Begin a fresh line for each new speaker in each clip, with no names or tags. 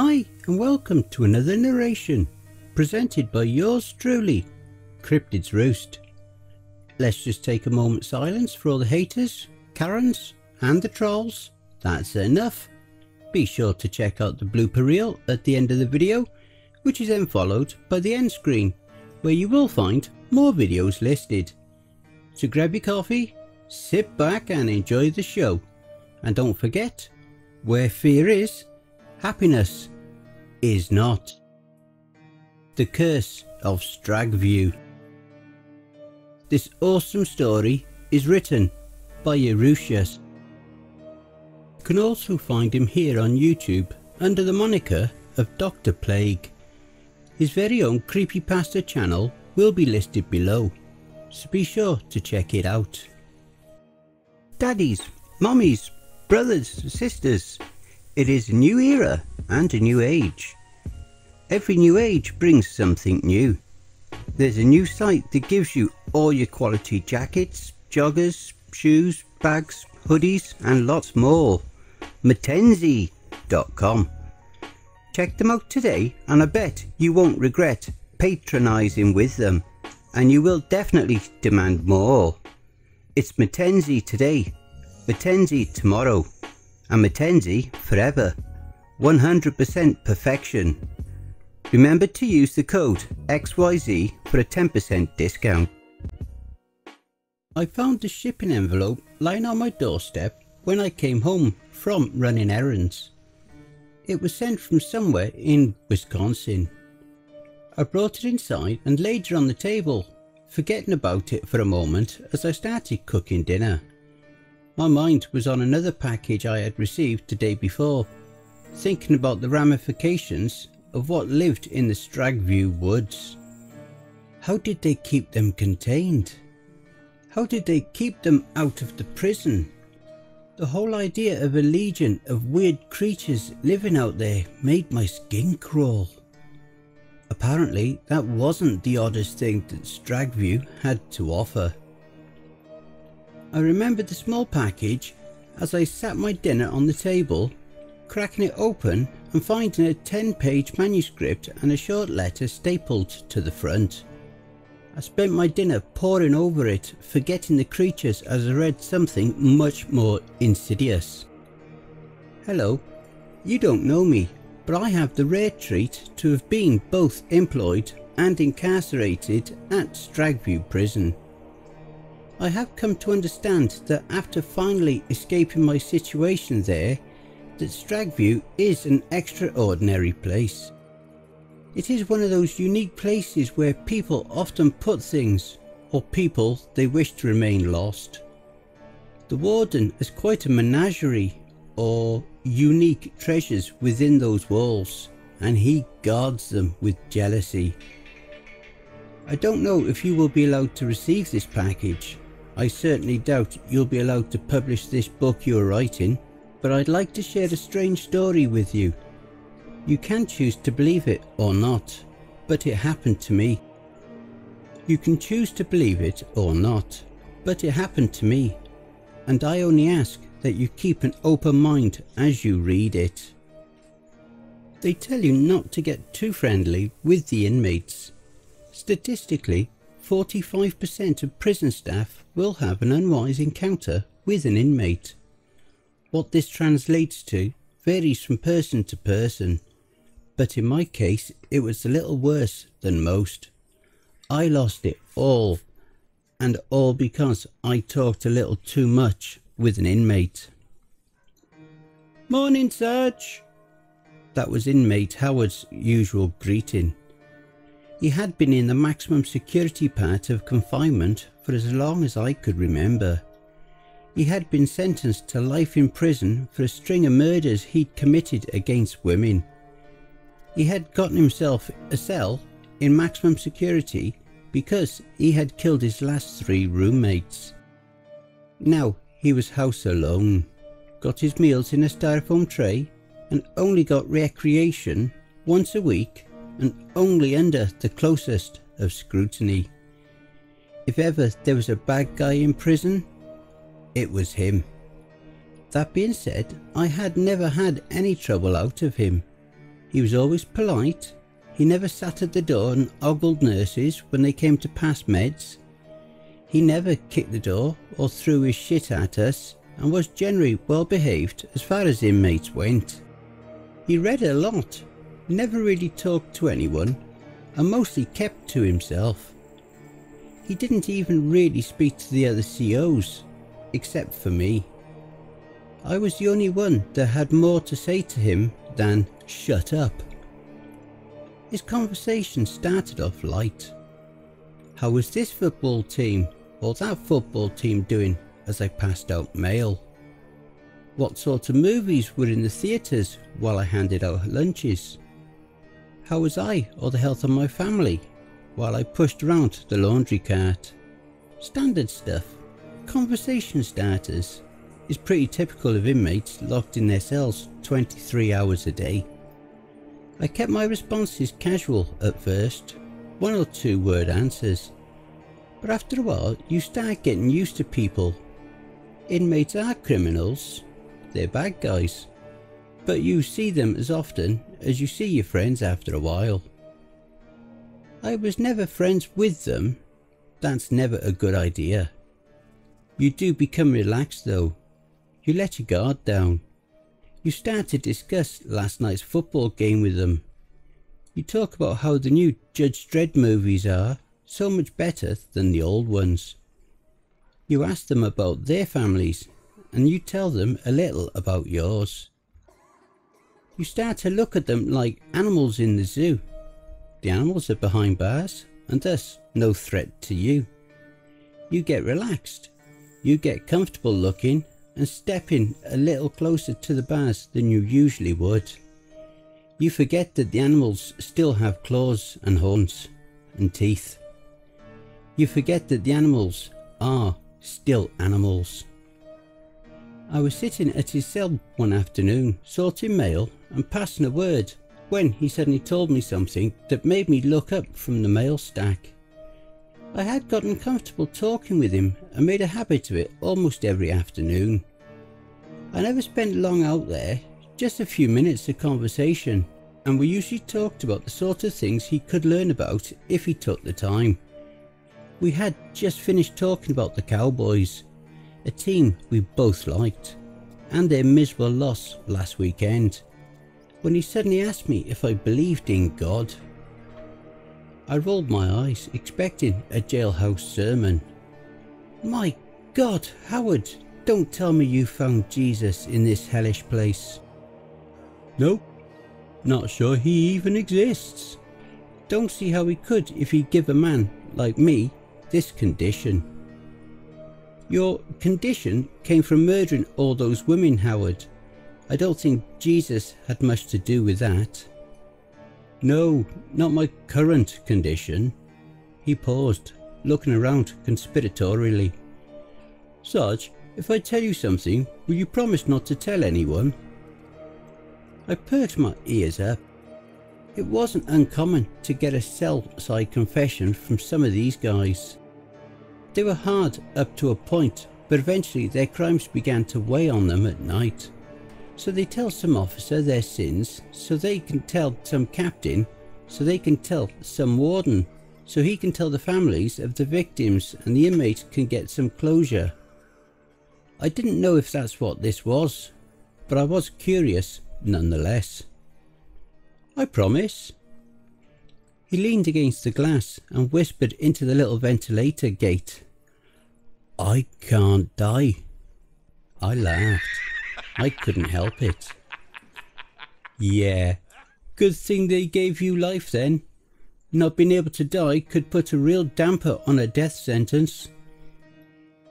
Hi and welcome to another narration, presented by yours truly, Cryptids Roost. Let's just take a moment's silence for all the haters, Karens and the trolls. That's enough. Be sure to check out the blooper reel at the end of the video, which is then followed by the end screen, where you will find more videos listed. So grab your coffee, sit back and enjoy the show. And don't forget, where fear is, happiness is not. The Curse of Stragview. This awesome story is written by Erutious. You can also find him here on YouTube under the moniker of Dr. Plague. His very own CreepyPasta channel will be listed below, so be sure to check it out. Daddies, mummies, brothers, sisters, it is a new era and a new age. Every new age brings something new. There's a new site that gives you all your quality jackets, joggers, shoes, bags, hoodies and lots more. Metaphysik.com. Check them out today and I bet you won't regret patronising with them, and you will definitely demand more. It's Metaphysik today, Metaphysik tomorrow, and Metaphysik forever. 100% perfection. Remember to use the code XYZ for a 10% discount. I found the shipping envelope lying on my doorstep when I came home from running errands. It was sent from somewhere in Wisconsin. I brought it inside and laid it on the table, forgetting about it for a moment as I started cooking dinner. My mind was on another package I had received the day before, thinking about the ramifications of what lived in the Stragview woods. How did they keep them contained? How did they keep them out of the prison? The whole idea of a legion of weird creatures living out there made my skin crawl. Apparently that wasn't the oddest thing that Stragview had to offer. I remembered the small package as I sat my dinner on the table, cracking it open and finding a 10-page manuscript and a short letter stapled to the front. I spent my dinner poring over it, forgetting the creatures as I read something much more insidious. Hello, you don't know me, but I have the rare treat to have been both employed and incarcerated at Stragview prison. I have come to understand that after finally escaping my situation there, that Stragview is an extraordinary place. It is one of those unique places where people often put things, or people they wish to remain lost. The warden has quite a menagerie, or unique treasures within those walls, and he guards them with jealousy. I don't know if you will be allowed to receive this package. I certainly doubt you'll be allowed to publish this book you're writing, but I'd like to share a strange story with you. You can choose to believe it or not, but it happened to me. You can choose to believe it or not, but it happened to me, and I only ask that you keep an open mind as you read it. They tell you not to get too friendly with the inmates. Statistically, 45% of prison staff will have an unwise encounter with an inmate. What this translates to varies from person to person, but in my case it was a little worse than most. I lost it all, and all because I talked a little too much with an inmate. "Morning, Sarge." That was inmate Howard's usual greeting. He had been in the maximum security part of confinement for as long as I could remember. He had been sentenced to life in prison for a string of murders he'd committed against women. He had gotten himself a cell in maximum security because he had killed his last 3 roommates. Now he was house alone, got his meals in a styrofoam tray, and only got recreation once a week, and only under the closest of scrutiny. If ever there was a bad guy in prison, it was him. That being said, I had never had any trouble out of him. He was always polite. He never sat at the door and ogled nurses when they came to pass meds. He never kicked the door or threw his shit at us, and was generally well behaved as far as inmates went. He read a lot, never really talked to anyone, and mostly kept to himself. He didn't even really speak to the other COs, except for me. I was the only one that had more to say to him than "shut up." His conversation started off light. How was this football team or that football team doing as I passed out mail? What sort of movies were in the theatres while I handed out lunches? How was I or the health of my family while I pushed around the laundry cart? Standard stuff, conversation starters, is pretty typical of inmates locked in their cells 23 hours a day. I kept my responses casual at first, 1 or 2 word answers, but after a while you start getting used to people. Inmates are criminals, they're bad guys, but you see them as often as you see your friends after a while. I was never friends with them, that's never a good idea. You do become relaxed though, you let your guard down. You start to discuss last night's football game with them. You talk about how the new Judge Dredd movies are so much better than the old ones. You ask them about their families and you tell them a little about yours. You start to look at them like animals in the zoo. The animals are behind bars and thus no threat to you. You get relaxed. You get comfortable looking and stepping a little closer to the bars than you usually would. You forget that the animals still have claws and horns and teeth. You forget that the animals are still animals. I was sitting at his cell one afternoon, sorting mail and passing a word, when he suddenly told me something that made me look up from the mail stack. I had gotten comfortable talking with him and made a habit of it almost every afternoon. I never spent long out there, just a few minutes of conversation, and we usually talked about the sort of things he could learn about if he took the time. We had just finished talking about the Cowboys, a team we both liked, and their miserable loss last weekend, when he suddenly asked me if I believed in God. I rolled my eyes, expecting a jailhouse sermon. My God, Howard, don't tell me you found Jesus in this hellish place. Nope, not sure he even exists. Don't see how he could if he'd give a man like me this condition. Your condition came from murdering all those women, Howard. I don't think Jesus had much to do with that. No, not my current condition. He paused, looking around conspiratorially. Sarge, if I tell you something, will you promise not to tell anyone? I perked my ears up. It wasn't uncommon to get a cell-side confession from some of these guys. They were hard up to a point, but eventually their crimes began to weigh on them at night. So they tell some officer their sins, so they can tell some captain, so they can tell some warden, so he can tell the families of the victims and the inmates can get some closure. I didn't know if that's what this was, but I was curious nonetheless. I promise. He leaned against the glass and whispered into the little ventilator gate. I can't die. I laughed. I couldn't help it. Yeah, good thing they gave you life then. Not being able to die could put a real damper on a death sentence.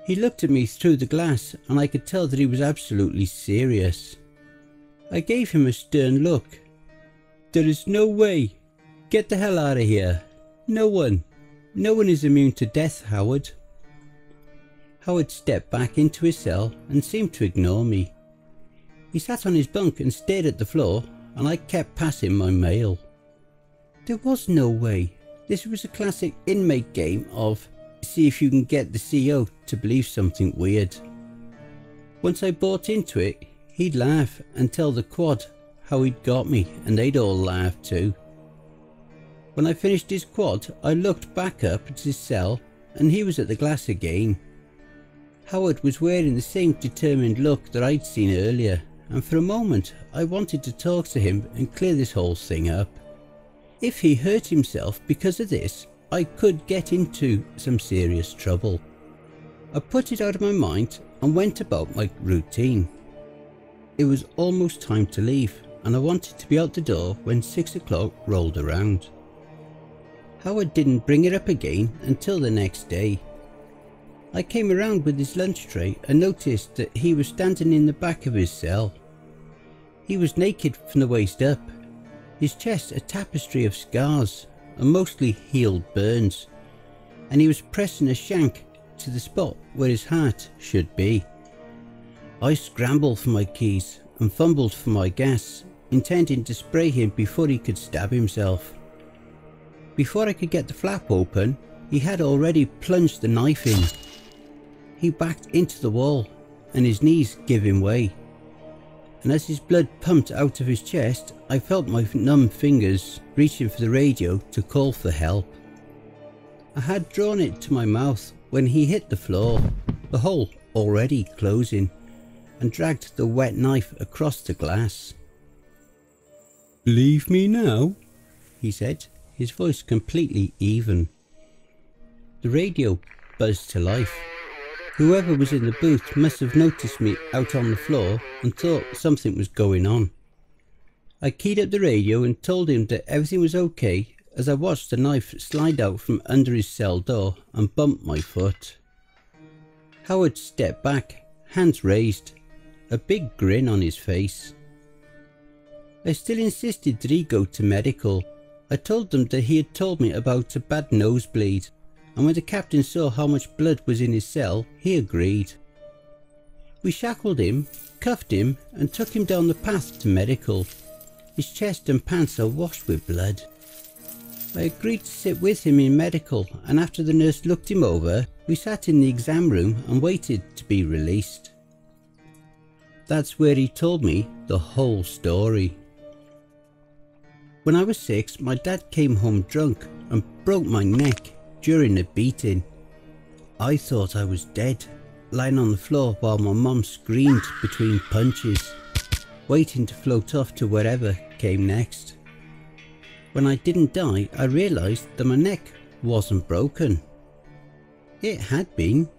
He looked at me through the glass and I could tell that he was absolutely serious. I gave him a stern look. There is no way. Get the hell out of here. No one is immune to death, Howard. Howard stepped back into his cell and seemed to ignore me. He sat on his bunk and stared at the floor, and I kept passing my mail. There was no way. This was a classic inmate game of see if you can get the CO to believe something weird. Once I bought into it, he'd laugh and tell the quad how he'd got me, and they'd all laughed too. When I finished his quad, I looked back up at his cell and he was at the glass again. Howard was wearing the same determined look that I'd seen earlier, and for a moment I wanted to talk to him and clear this whole thing up. If he hurt himself because of this, I could get into some serious trouble. I put it out of my mind and went about my routine. It was almost time to leave, and I wanted to be out the door when 6 o'clock rolled around. Howard didn't bring it up again until the next day. I came around with his lunch tray and noticed that he was standing in the back of his cell. He was naked from the waist up, his chest a tapestry of scars and mostly healed burns, and he was pressing a shank to the spot where his heart should be. I scrambled for my keys and fumbled for my gas, intending to spray him before he could stab himself. Before I could get the flap open, he had already plunged the knife in. He backed into the wall and his knees giving way, and as his blood pumped out of his chest, I felt my numb fingers reaching for the radio to call for help. I had drawn it to my mouth when he hit the floor, the hole already closing, and dragged the wet knife across the glass. "Leave me now," he said, his voice completely even. The radio buzzed to life. Whoever was in the booth must have noticed me out on the floor and thought something was going on. I keyed up the radio and told him that everything was okay as I watched the knife slide out from under his cell door and bump my foot. Howard stepped back, hands raised, a big grin on his face. I still insisted that he go to medical. I told them that he had told me about a bad nosebleed, and when the captain saw how much blood was in his cell, he agreed. We shackled him, cuffed him, and took him down the path to medical. His chest and pants are washed with blood. I agreed to sit with him in medical, and after the nurse looked him over, we sat in the exam room and waited to be released. That's where he told me the whole story. When I was 6, my dad came home drunk and broke my neck during the beating. I thought I was dead, lying on the floor while my mum screamed between punches, waiting to float off to wherever came next. When I didn't die, I realised that my neck wasn't broken. It had been.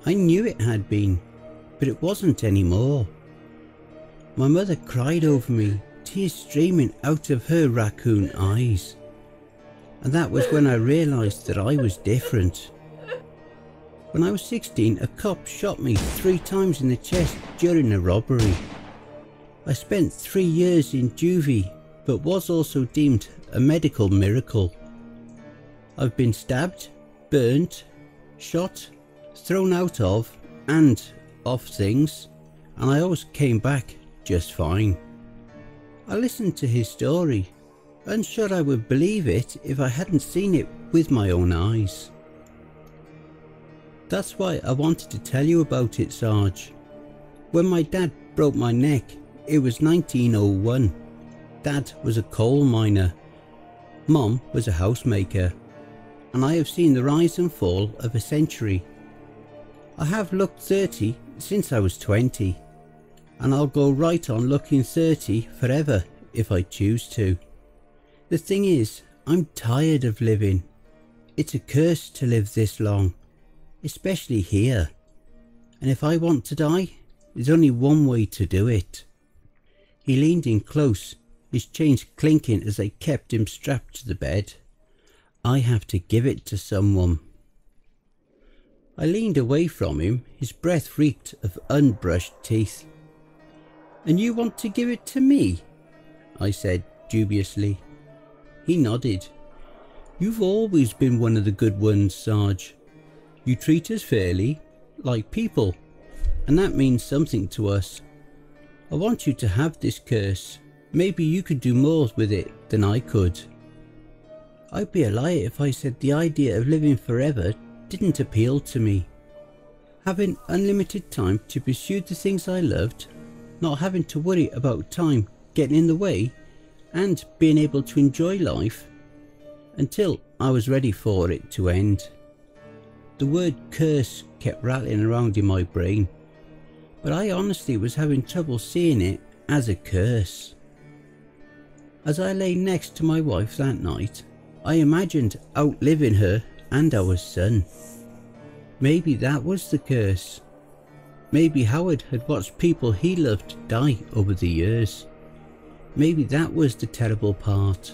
I knew it had been, but it wasn't anymore. My mother cried over me, tears streaming out of her raccoon eyes. And that was when I realised that I was different. When I was 16, a cop shot me 3 times in the chest during a robbery. I spent 3 years in juvie, but was also deemed a medical miracle. I've been stabbed, burnt, shot, thrown out of and off things, and I always came back just fine. I listened to his story, unsure I would believe it if I hadn't seen it with my own eyes. That's why I wanted to tell you about it, Sarge. When my dad broke my neck, it was 1901. Dad was a coal miner. Mom was a housemaker. And I have seen the rise and fall of a century. I have looked 30 since I was 20. And I'll go right on looking 30 forever if I choose to. The thing is, I'm tired of living. It's a curse to live this long, especially here. And if I want to die, there's only one way to do it. He leaned in close, his chains clinking as they kept him strapped to the bed. I have to give it to someone. I leaned away from him, his breath reeked of unbrushed teeth. "And you want to give it to me?" I said dubiously. He nodded. "You've always been one of the good ones, Sarge. You treat us fairly, like people, and that means something to us. I want you to have this curse. Maybe you could do more with it than I could." I'd be a liar if I said the idea of living forever didn't appeal to me. Having unlimited time to pursue the things I loved, not having to worry about time getting in the way and being able to enjoy life until I was ready for it to end. The word curse kept rattling around in my brain, but I honestly was having trouble seeing it as a curse. As I lay next to my wife that night, I imagined outliving her and our son. Maybe that was the curse. Maybe Howard had watched people he loved die over the years. Maybe that was the terrible part.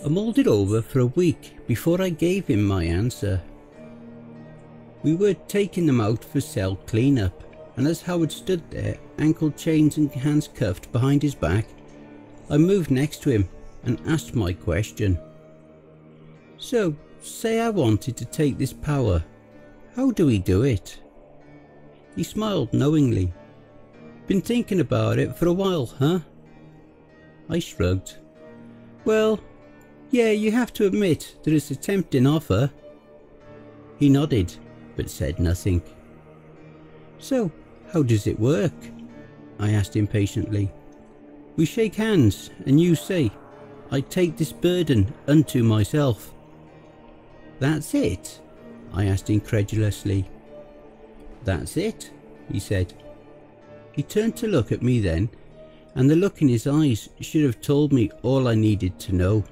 I mulled it over for a week before I gave him my answer. We were taking them out for cell cleanup, and as Howard stood there, ankle chains and hands cuffed behind his back, I moved next to him and asked my question. So, say I wanted to take this power, how do we do it? He smiled knowingly. Been thinking about it for a while, huh? I shrugged. Well, yeah, you have to admit that it's a tempting offer. He nodded, but said nothing. So, how does it work? I asked impatiently. We shake hands and you say, I take this burden unto myself. That's it? I asked incredulously. That's it, he said. He turned to look at me then, and the look in his eyes should have told me all I needed to know.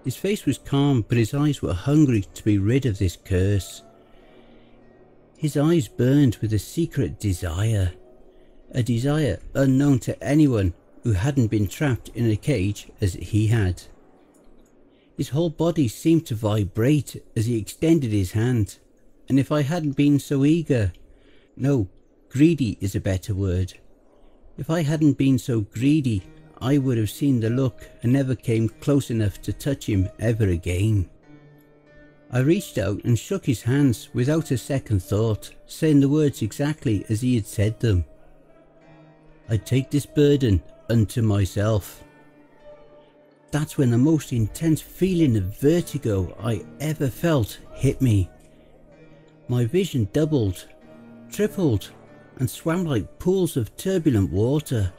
His face was calm, but his eyes were hungry to be rid of this curse. His eyes burned with a secret desire, a desire unknown to anyone who hadn't been trapped in a cage as he had. His whole body seemed to vibrate as he extended his hand, and if I hadn't been so eager, no, greedy is a better word. If I hadn't been so greedy, I would have seen the look and never came close enough to touch him ever again. I reached out and shook his hands without a second thought, saying the words exactly as he had said them. I take this burden unto myself. That's when the most intense feeling of vertigo I ever felt hit me. My vision doubled, tripled, and swam like pools of turbulent water.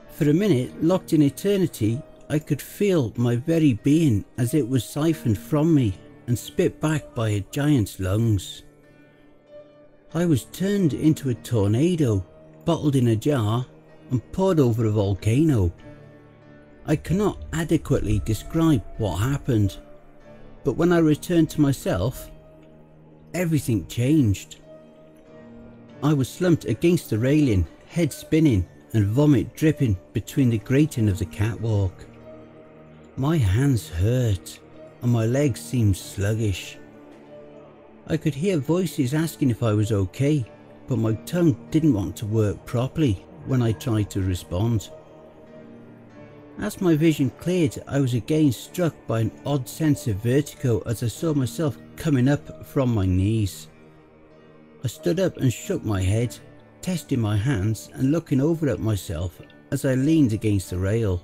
For a minute, locked in eternity, I could feel my very being as it was siphoned from me and spit back by a giant's lungs. I was turned into a tornado, bottled in a jar, and poured over a volcano. I cannot adequately describe what happened, but when I returned to myself, everything changed. I was slumped against the railing, head spinning and vomit dripping between the grating of the catwalk. My hands hurt and my legs seemed sluggish. I could hear voices asking if I was okay, but my tongue didn't want to work properly when I tried to respond. As my vision cleared, I was again struck by an odd sense of vertigo as I saw myself coming up from my knees. I stood up and shook my head, testing my hands and looking over at myself as I leaned against the rail.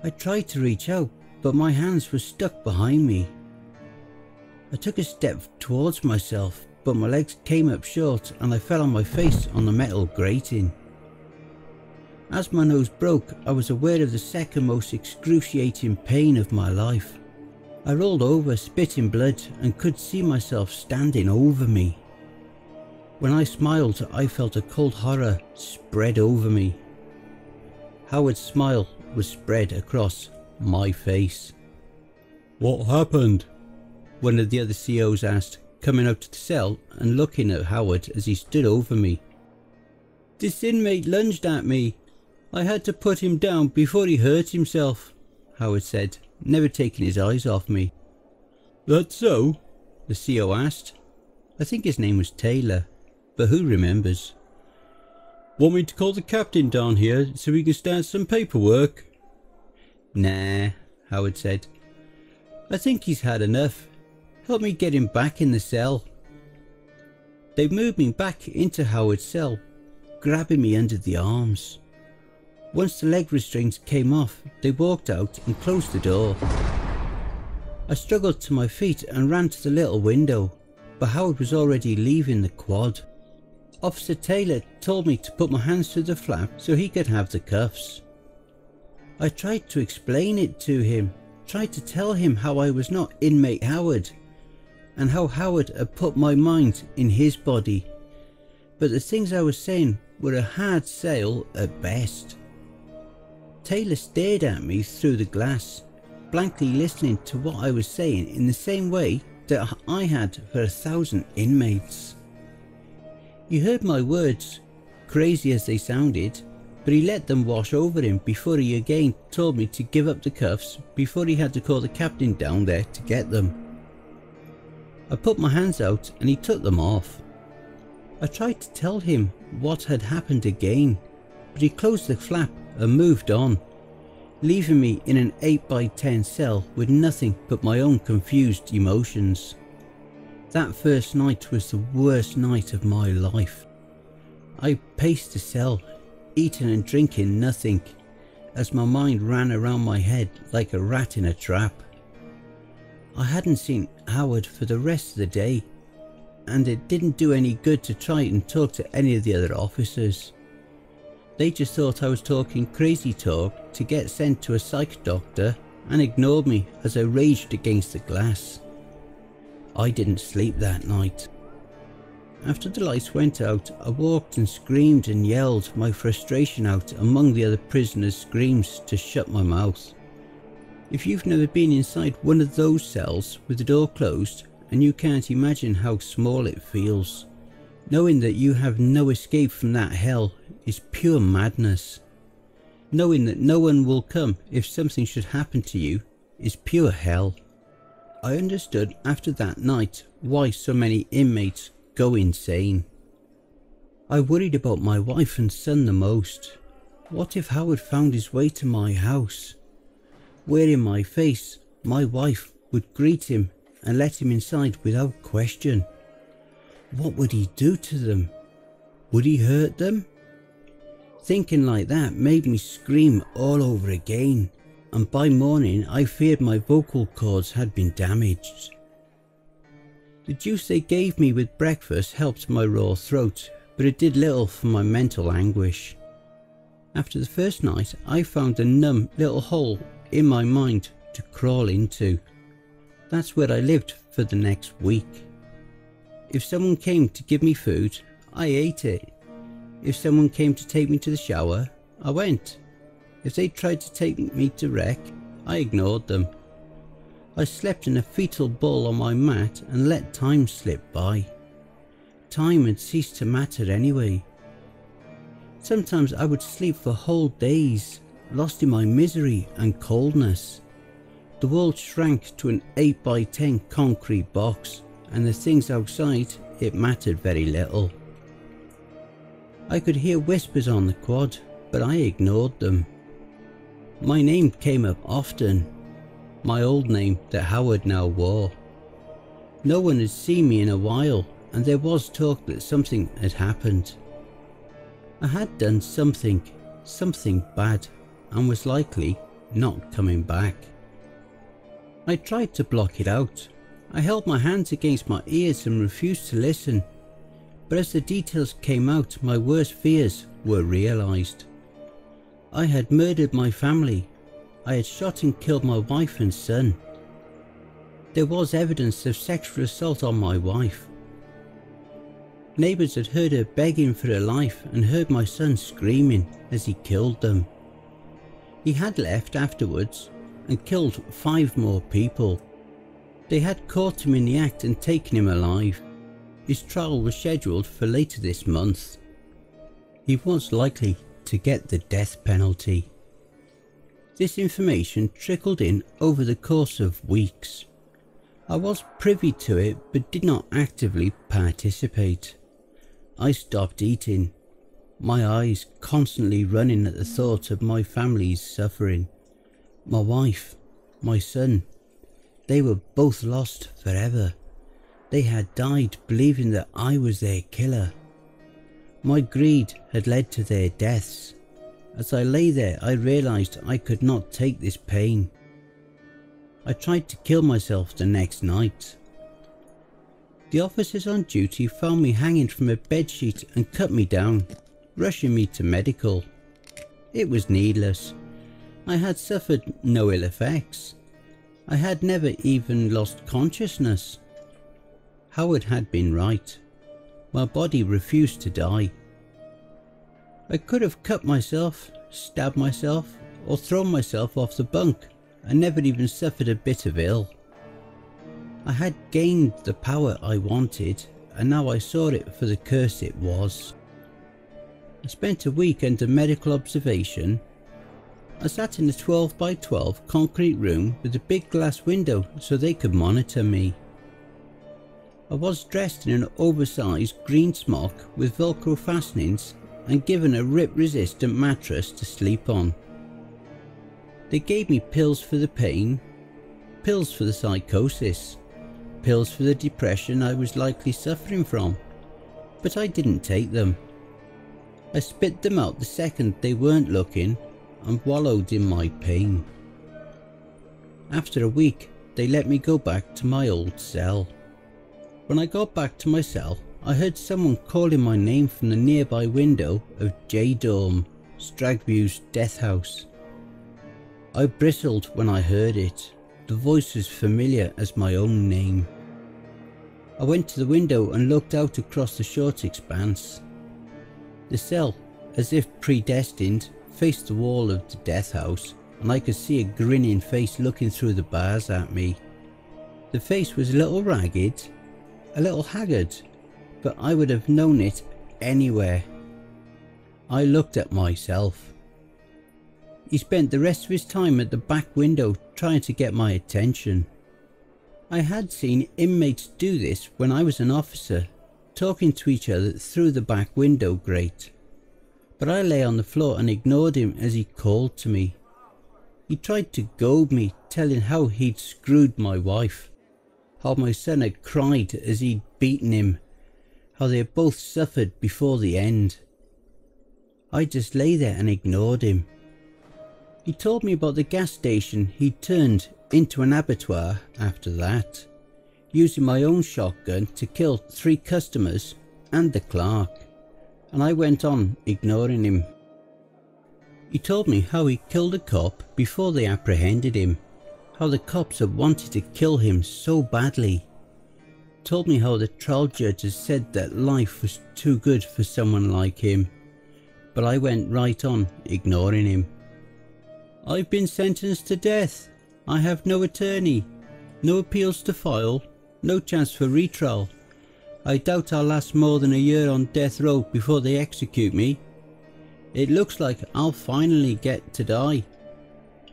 I tried to reach out, but my hands were stuck behind me. I took a step towards myself, but my legs came up short and I fell on my face on the metal grating. As my nose broke, I was aware of the second most excruciating pain of my life. I rolled over, spitting blood, and could see myself standing over me. When I smiled, I felt a cold horror spread over me. Howard's smile was spread across my face. "What happened?" one of the other COs asked, coming up to the cell and looking at Howard as he stood over me. "This inmate lunged at me. I had to put him down before he hurt himself," Howard said, never taking his eyes off me. "That's so?" the CO asked. I think his name was Taylor, but who remembers? "Want me to call the captain down here so we can start some paperwork?" "Nah," Howard said. "I think he's had enough. Help me get him back in the cell." They moved me back into Howard's cell, grabbing me under the arms. Once the leg restraints came off, they walked out and closed the door. I struggled to my feet and ran to the little window, but Howard was already leaving the quad. Officer Taylor told me to put my hands to the flap so he could have the cuffs. I tried to explain it to him, tried to tell him how I was not inmate Howard, and how Howard had put my mind in his body, but the things I was saying were a hard sell at best. Taylor stared at me through the glass, blankly listening to what I was saying in the same way that I had for 1,000 inmates. He heard my words, crazy as they sounded, but he let them wash over him before he again told me to give up the cuffs before he had to call the captain down there to get them. I put my hands out and he took them off. I tried to tell him what had happened again, but he closed the flap and moved on, leaving me in an 8x10 cell with nothing but my own confused emotions. That first night was the worst night of my life. I paced the cell, eating and drinking nothing, as my mind ran around my head like a rat in a trap. I hadn't seen Howard for the rest of the day, and it didn't do any good to try and talk to any of the other officers. They just thought I was talking crazy talk to get sent to a psych doctor and ignored me as I raged against the glass. I didn't sleep that night. After the lights went out, I walked and screamed and yelled my frustration out among the other prisoners' screams to shut my mouth. If you've never been inside one of those cells with the door closed, and you can't imagine how small it feels, knowing that you have no escape from that hell is pure madness. Knowing that no one will come if something should happen to you is pure hell. I understood after that night why so many inmates go insane. I worried about my wife and son the most. What if Howard found his way to my house? Where in my face my wife would greet him and let him inside without question? What would he do to them? Would he hurt them? Thinking like that made me scream all over again, and by morning I feared my vocal cords had been damaged. The juice they gave me with breakfast helped my raw throat, but it did little for my mental anguish. After the first night, I found a numb little hole in my mind to crawl into. That's where I lived for the next week. If someone came to give me food, I ate it. If someone came to take me to the shower, I went. If they tried to take me to rec, I ignored them. I slept in a fetal ball on my mat and let time slip by. Time had ceased to matter anyway. Sometimes I would sleep for whole days, lost in my misery and coldness. The world shrank to an 8x10 concrete box, and the things outside, it mattered very little. I could hear whispers on the quad, but I ignored them. My name came up often, my old name that Howard now wore. No one had seen me in a while, and there was talk that something had happened. I had done something bad, and was likely not coming back. I tried to block it out. I held my hands against my ears and refused to listen, but as the details came out, my worst fears were realised. I had murdered my family. I had shot and killed my wife and son. There was evidence of sexual assault on my wife. Neighbours had heard her begging for her life and heard my son screaming as he killed them. He had left afterwards and killed 5 more people. They had caught him in the act and taken him alive. His trial was scheduled for later this month. He was likely to get the death penalty. This information trickled in over the course of weeks. I was privy to it but did not actively participate. I stopped eating, my eyes constantly running at the thought of my family's suffering. My wife, my son, they were both lost forever. They had died believing that I was their killer. My greed had led to their deaths. As I lay there, I realised I could not take this pain. I tried to kill myself the next night. The officers on duty found me hanging from a bedsheet and cut me down, rushing me to medical. It was needless. I had suffered no ill effects. I had never even lost consciousness. Howard had been right. My body refused to die. I could have cut myself, stabbed myself, or thrown myself off the bunk and never even suffered a bit of ill. I had gained the power I wanted, and now I saw it for the curse it was. I spent a week under medical observation. I sat in a 12 by 12 concrete room with a big glass window so they could monitor me. I was dressed in an oversized green smock with velcro fastenings and given a rip-resistant mattress to sleep on. They gave me pills for the pain, pills for the psychosis, pills for the depression I was likely suffering from, but I didn't take them. I spit them out the second they weren't looking and wallowed in my pain. After a week, they let me go back to my old cell. When I got back to my cell, I heard someone calling my name from the nearby window of J-Dorm, Stragview's death house. I bristled when I heard it. The voice was familiar as my own name. I went to the window and looked out across the short expanse. The cell, as if predestined, faced the wall of the death house, and I could see a grinning face looking through the bars at me. The face was a little ragged, a little haggard, but I would have known it anywhere. I looked at myself. He spent the rest of his time at the back window trying to get my attention. I had seen inmates do this when I was an officer, talking to each other through the back window grate. But I lay on the floor and ignored him as he called to me. He tried to goad me, telling how he'd screwed my wife, how my son had cried as he'd beaten him, how they had both suffered before the end. I just lay there and ignored him. He told me about the gas station he'd turned into an abattoir after that, using my own shotgun to kill 3 customers and the clerk, and I went on ignoring him. He told me how he killed a cop before they apprehended him, how the cops had wanted to kill him so badly. Told me how the trial judges said that life was too good for someone like him, but I went right on ignoring him. I've been sentenced to death. I have no attorney, no appeals to file, no chance for retrial. I doubt I'll last more than a year on death row before they execute me. It looks like I'll finally get to die.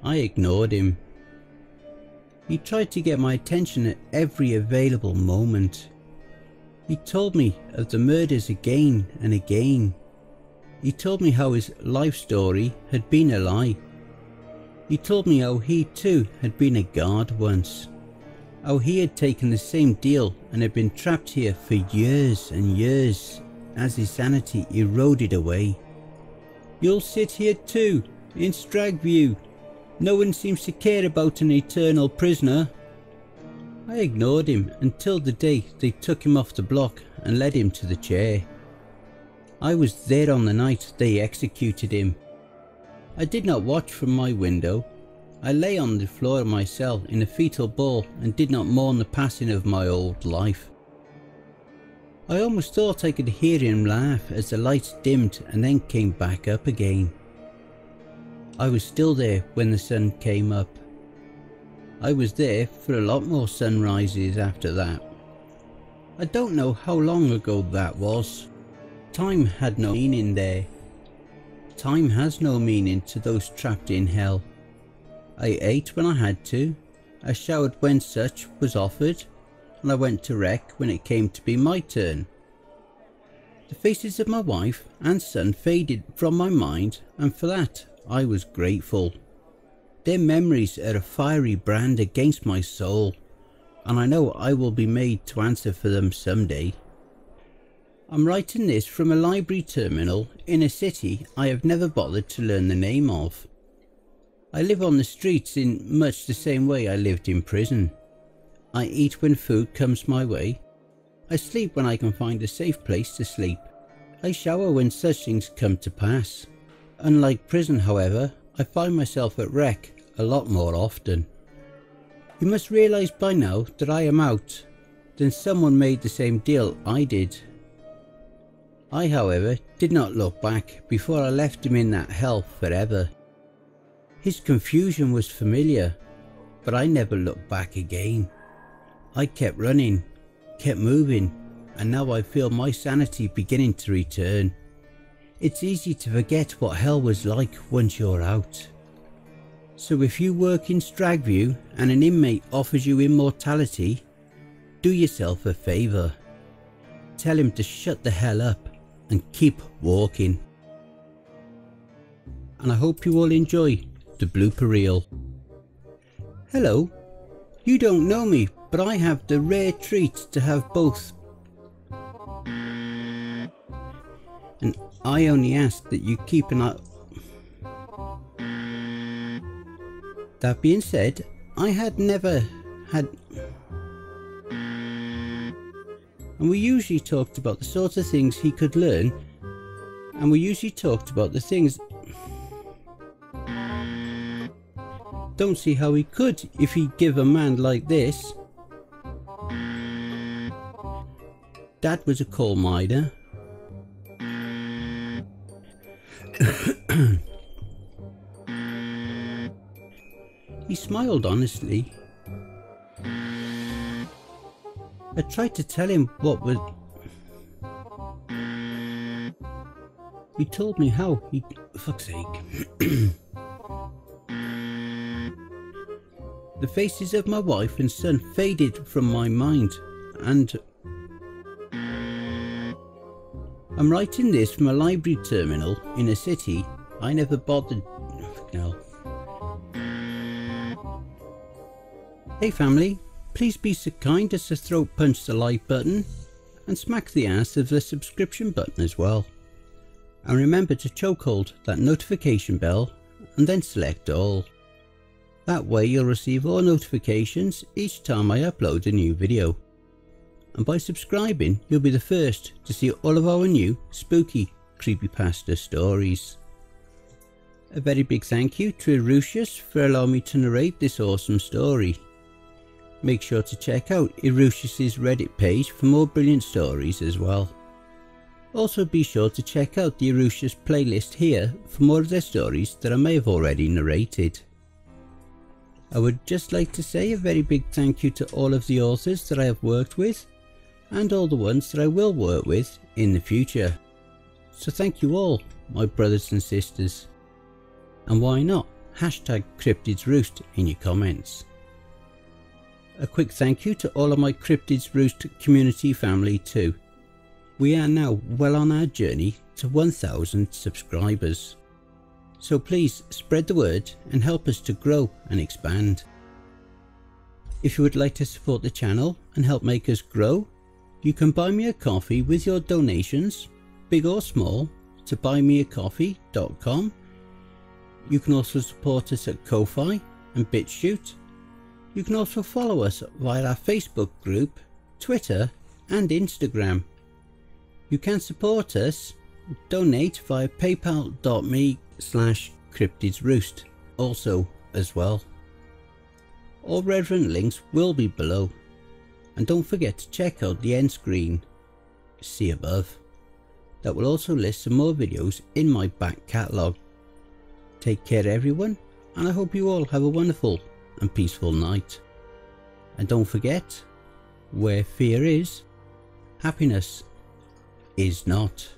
I ignored him. He tried to get my attention at every available moment. He told me of the murders again and again. He told me how his life story had been a lie. He told me how he too had been a guard once, how he had taken the same deal and had been trapped here for years and years as his sanity eroded away. You'll sit here too, in Stragview. No one seems to care about an eternal prisoner. I ignored him until the day they took him off the block and led him to the chair. I was there on the night they executed him. I did not watch from my window. I lay on the floor of my cell in a fetal ball and did not mourn the passing of my old life. I almost thought I could hear him laugh as the lights dimmed and then came back up again. I was still there when the sun came up. I was there for a lot more sunrises after that. I don't know how long ago that was. Time had no meaning there. Time has no meaning to those trapped in hell. I ate when I had to, I showered when such was offered, and I went to rec when it came to be my turn. The faces of my wife and son faded from my mind, and for that I was grateful. Their memories are a fiery brand against my soul, and I know I will be made to answer for them someday. I'm writing this from a library terminal in a city I have never bothered to learn the name of. I live on the streets in much the same way I lived in prison. I eat when food comes my way. I sleep when I can find a safe place to sleep. I shower when such things come to pass. Unlike prison, however, I find myself at wreck a lot more often. You must realise by now that I am out. Then someone made the same deal I did. I, however, did not look back before I left him in that hell forever. His confusion was familiar, but I never looked back again. I kept running, kept moving, and now I feel my sanity beginning to return. It's easy to forget what hell was like once you're out. So if you work in Stragview and an inmate offers you immortality, do yourself a favour. Tell him to shut the hell up and keep walking. And I hope you all enjoy the blooper reel. Hello, you don't know me, but I have the rare treat to have both. And I only ask that you keep an eye. That being said, I had never had. And we usually talked about the sort of things he could learn, and we usually talked about the things. Don't see how he could if he'd give a man like this. Dad was a coal miner. He smiled honestly. I tried to tell him what was. He told me how he. Fuck's sake. The faces of my wife and son faded from my mind, and I'm writing this from a library terminal in a city I never bothered. No. Hey family, please be so kind as to throat punch the like button and smack the ass of the subscription button as well. And remember to chokehold that notification bell and then select all. That way you'll receive all notifications each time I upload a new video. And by subscribing, you'll be the first to see all of our new spooky creepypasta stories. A very big thank you to Erutious for allowing me to narrate this awesome story. Make sure to check out Erutious's Reddit page for more brilliant stories as well. Also be sure to check out the Erutious playlist here for more of their stories that I may have already narrated. I would just like to say a very big thank you to all of the authors that I have worked with, and all the ones that I will work with in the future. So thank you all, my brothers and sisters. And why not hashtag cryptidsroost in your comments. A quick thank you to all of my Cryptids Roost community family too. We are now well on our journey to 1000 subscribers. So please spread the word and help us to grow and expand. If you would like to support the channel and help make us grow, you can buy me a coffee with your donations, big or small, to buymeacoffee.com. You can also support us at Ko-Fi and BitChute. You can also follow us via our Facebook group, Twitter and Instagram. You can support us, donate via paypal.me/cryptidsroost also as well. All relevant links will be below. And don't forget to check out the end screen, see above. That will also list some more videos in my back catalogue. Take care everyone, and I hope you all have a wonderful and peaceful night. And don't forget, where fear is, happiness is not.